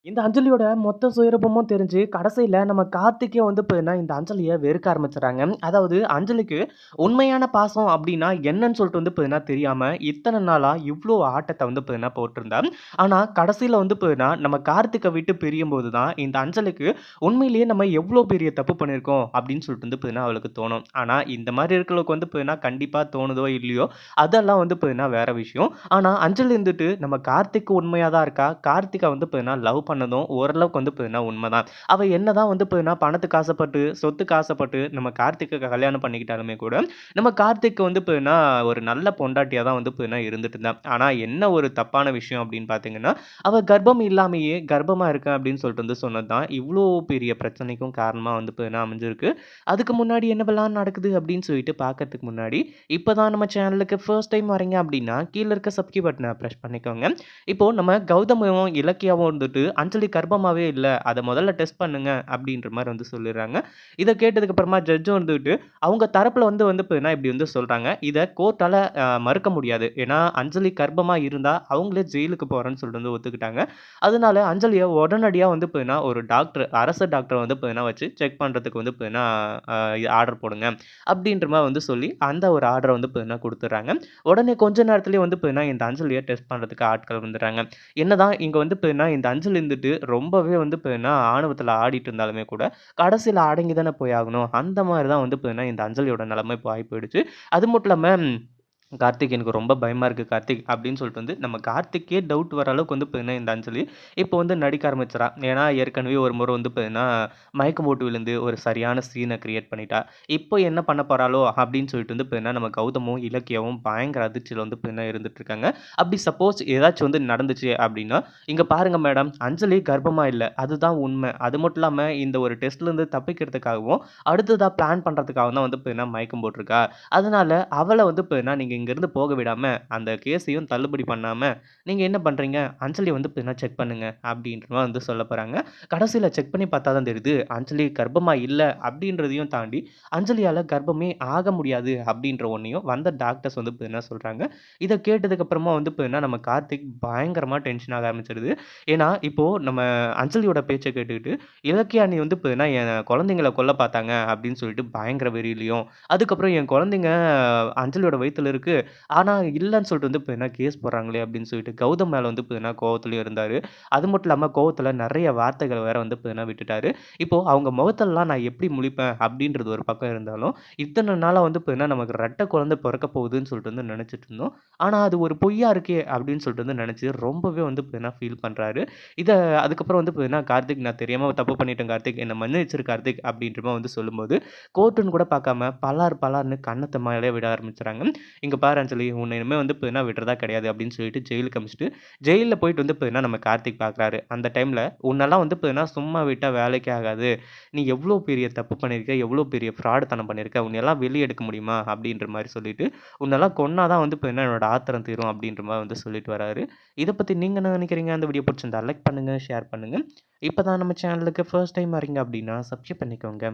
இந்த அஞ்சலியோட மொத்த சுயரூபமும் தெரிஞ்சு, கடைசியில நம்ம கார்த்திக்கே வந்து பார்த்தீங்கன்னா, இந்த அஞ்சலிய வெறுக்க ஆரம்பிச்சுறாங்க. அதாவது அஞ்சலிக்கு உண்மையான பாசம் அப்டின்னா என்னன்னு சொல்லிட்டு வந்து பார்த்தீங்கன்னா தெரியாம, இத்தன நாளா இவ்ளோ ஆட்டத்த வந்து பார்த்தீங்கன்னா போட்டிருந்தா. ஆனா கடைசியில வந்து பார்த்தீங்கன்னா, நம்ம கார்த்திக்க விட்டு பிரியும்போது தான், இந்த அஞ்சலிக்கு உண்மையிலேயே நம்ம எவ்ளோ பெரிய தப்பு பண்ணியிருக்கோம் அப்டின்னு சொல்லிட்டு வந்து பார்த்தீங்கன்னா அவளுக்கு தோணும். ஆனா இந்த மாரி இருக்கிறவங்களுக்கு வந்து பார்த்தீங்கன்னா, கண்டிப்பா தோணுதோ இல்லையோ, அதெல்லாம் வந்து பார்த்தீங்கன்னா வேற விஷயம். ஆனா அஞ்சலி இருந்துட்டு நம்ம கார்த்திக் உண்மையா தான் இருக்கா. கார்த்திக்க வந்து பார்த்தீங்கன்னா லவ் பண்ணதும் ஓரளவுக்கு வந்து பார்த்தீங்கன்னா உண்மதான். அவ என்னதான் வந்து பார்த்தீங்கன்னா பணத்துக்கு ஆசைப்பட்டு, சொத்துக்கு ஆசைப்பட்டு நம்ம கார்த்திக்க கல்யாணம் பண்ணிக்கிட்டாலுமே கூட, நம்ம கார்த்திக் வந்து பார்த்தீங்கன்னா ஒரு நல்ல பொண்டாட்டியா தான் வந்து பார்த்தீங்கன்னா இருந்துட்டு இருந்தா. ஆனா என்ன ஒரு தப்பான விஷயம் அப்படின்னு பார்த்தீங்கன்னா, அவ கர்ப்பம் இல்லாமயே கர்ப்பமா இருக்கேன் அப்படின்னு சொல்லிட்டு வந்து சொன்னது தான் இவ்ளோ பெரிய பிரச்சனைக்கும் காரணமா வந்து பார்த்தீங்கன்னா அமைஞ்சிருக்கு. அதுக்கு முன்னாடி என்னவெல்லாம் நடக்குது அப்படின்னு சொல்லிட்டு பார்க்கறதுக்கு முன்னாடி, இப்ப தான் நம்ம சேனலுக்கு ஃபர்ஸ்ட் டைம் வரீங்க அப்படின்னா, கீழ இருக்க சப்ஸ்கிரைப் பட்டன பிரஸ் பண்ணிக்கோங்க. இப்போ நம்ம கௌதமும், இலக்கியாவும் வந்துட்டு அஞ்சலி கர்ப்பமாவே இல்ல. அத முதல்ல டெஸ்ட் பண்ணுங்க அப்டின்ற மாரி வந்து சொல்லிர்றாங்க. இத கேட்டதுக்கு அப்புறமா ஜட்ஜும் வந்துட்டு அவங்க தரப்புல வந்து வந்து பார்த்தீங்கன்னா இப்டி வந்து சொல்றாங்க. இத கோர்ட்டால மறுக்க முடியாது. ஏன்னா அஞ்சலி கர்ப்பமா இருந்தா அவங்களே ஜெயிலுக்கு போறேன்னு சொல்லிட்டு வந்து ஒத்துக்கிட்டாங்க. அதனால அஞ்சலிய உடனடியா வந்து பார்த்தீங்கன்னா ஒரு டாக்டர், அரசு டாக்டர வந்து பார்த்தீங்கன்னா வச்சு செக் பண்றதுக்கு வந்து பார்த்தீங்கன்னா அ ஆர்டர் போடுங்க. அப்டின்ற மாரி வந்து சொல்லி அந்த ஒரு ஆர்டர வந்து பார்த்தீங்கன்னா குடுத்துர்றாங்க. உடனே கொஞ்ச நேரத்திலேயே வந்து பார்த்தீங்கன்னா, இந்த அஞ்சலிய டெஸ்ட் பண்றதுக்கு ஆட்கள் வந்துர்றாங்க. என்னதான் இங்க வந்து பார்த்தீங்கன்னா, இந்த அஞ்சலி இருந்துட்டு ரொம்பவே வந்து பார்த்தீங்கன்னா, ஆணவத்தில ஆடிட்டு இருந்தாலுமே கூட, கடைசியில அடங்கி தானே போய் ஆகணும். அந்த மாரி தான் வந்து பார்த்தீங்கன்னா, இந்த அஞ்சலியோட நிலைமை இப்போ ஆகி போயிடுச்சு. அது மட்டும் இல்லாம கார்த்திக் எனக்கு ரொம்ப பயமா இருக்கு கார்த்திக் அப்படின்னு சொல்லிட்டு வந்து நம்ம கார்த்திக்கே டவுட் வர அளவுக்கு வந்து பார்த்தீங்கன்னா இந்த அஞ்சலி இப்போ வந்து நடிக்க ஆரம்பிச்சிடறா. ஏன்னா ஏற்கனவே ஒரு முறை வந்து பார்த்தீங்கன்னா மயக்கம் போட்டு விழுந்து ஒரு சரியான சீனை கிரியேட் பண்ணிட்டா. இப்போ என்ன பண்ண போறாளோ அப்படின்னு சொல்லிட்டு வந்து பார்த்தீங்கன்னா நம்ம கௌதமும் இலக்கியாவும் பயங்கர அதிர்ச்சியில் வந்து பார்த்தீங்கன்னா இருந்துட்டு இருக்காங்க. அப்படி சப்போஸ் ஏதாச்சும் வந்து நடந்துச்சு அப்படின்னா இங்க பாருங்க மேடம் அஞ்சலி கர்ப்பமா இல்லை அதுதான் உண்மை. அது மட்டும் இல்லாம இந்த ஒரு டெஸ்ட்ல இருந்து தப்பிக்கிறதுக்காகவும் அடுத்ததா பிளான் பண்றதுக்காகவும் தான் வந்து பார்த்தீங்கன்னா மயக்கம் போட்டிருக்கா. அதனால அவள வந்து பார்த்தீங்கன்னா, நீங்க இங்கருந்து போக விடாம, அந்த கேஸையும் தள்ளுபடி பண்ணாம, நீங்க என்ன பண்றீங்க? அஞ்சலிய வந்து பார்த்தீங்கன்னா செக் பண்ணுங்க. அப்படின்ற மாரி வந்து சொல்லப் போறாங்க. கடைசில செக் பண்ணி பார்த்தா தான் தெரியுது, அஞ்சலி கர்ப்பமா இல்ல அப்படின்றதையும் தாண்டி, அஞ்சலியால கர்ப்பமே ஆக முடியாது அப்படின்ற ஒண்ணையும் வந்த டாக்டர்ஸ் வந்து பார்த்தீங்கன்னா சொல்றாங்க. இத கேட்டதுக்கு அப்புறமா வந்து பார்த்தீங்கன்னா, நம்ம கார்த்திக் பயங்கரமா டென்ஷன் ஆக ஆரம்பிச்சிருது. ஏன்னா, இப்போ நம்ம அஞ்சலியோட பேச்ச கேட்டுக்கிட்டு, இலக்கிய அண்ணி வந்து பார்த்தீங்கன்னா, என் குழந்தைங்கள கொல்ல பார்த்தாங்க அப்படின்னு சொல்லிட்டு பயங்கர வெறியிலயும், அதுக்கப்புறம் என் குழந்தைங்க அஞ்சலியோட வயித்துல இருக்கு. ஆனா இல்லன்னு சொல்லிட்டு வந்து பார்த்தீங்கன்னா, கேஸ் போடுறாங்களே அப்படின்னு சொல்லிட்டு கௌதம் மேல வந்து பார்த்தீங்கன்னா கோவத்திலயும் இருந்தாரு. அது மட்டும் இல்லாம கோவத்துல நெறைய வார்த்தைகள் வேற வந்து பார்த்தீங்கன்னா விட்டுட்டாரு. இப்போ அவங்க முகத்துலலாம் நான் எப்படி முழிப்பேன் அப்படின்றது ஒரு பக்கம் இருந்தாலும், இத்தன நாளா வந்து பார்த்தீங்கன்னா, நமக்கு ரெட்ட குழந்தை பொறக்க போகுதுன்னு சொல்லிட்டு வந்து நெனச்சுட்டு இருந்தோம். ஆனா அது ஒரு பொய்யா இருக்கே அப்படின்னு சொல்லிட்டு வந்து நெனச்சு ரொம்பவே வந்து பார்த்தீங்கன்னா ஃபீல் பண்றாரு. இத அதுக்கப்புறம் வந்து பார்த்தீங்கன்னா, கார்த்திக் நான் தெரியாம தப்பு பண்ணிட்டேன் கார்த்திக். என்ன மன்னிச்சிரு கார்த்திக் அப்படின்ற மாரி வந்து சொல்லும்போது, கோர்ட்டுன்னு கூட பார்க்காம பலார் பலார்ன்னு கன்னத்த மேலே விட ஆரம்பிச்சுறாங்க. "இங்க பாரு அஞ்சலி, உன்ன இனிமே வந்து பார்த்தீங்கன்னா விடுறதா கிடையாது" அப்படின்னு சொல்லிட்டு ஜெயிலுக்கு அனுப்பிச்சுட்டு, ஜெயில்ல போயிட்டு வந்து பார்த்தீங்கன்னா நம்ம கார்த்திக் பார்க்குறாரு. அந்த டைம்ல "உன்னெல்லாம் வந்து பார்த்தீங்கன்னா சும்மா விட்டா வேலைக்கே ஆகாது. நீ எவ்ளோ பெரிய தப்பு பண்ணியிருக்க, எவ்ளோ பெரிய ஃப்ராடுத்தனம் பண்ணியிருக்க. உன்னையெல்லாம் வெளிய எடுக்க முடியுமா?" அப்படின்ற மாரி சொல்லிட்டு, "உன்னெல்லாம் கொன்னா தான் வந்து பார்த்தீங்கன்னா என்னோட ஆத்திரம் தீரும்" அப்படின்ற மாரி வந்து சொல்லிட்டு வராரு. இத பத்தி நீங்க என்ன நினைக்கிறீங்க? அந்த வீடியோ புடிச்சிருந்தா லைக் பண்ணுங்க, ஷேர் பண்ணுங்க. இப்ப தான் நம்ம சேனலுக்கு ஃபர்ஸ்ட் டைம் வரீங்க அப்படின்னா சப்ஸ்கிரைப் பண்ணிக்கோங்க.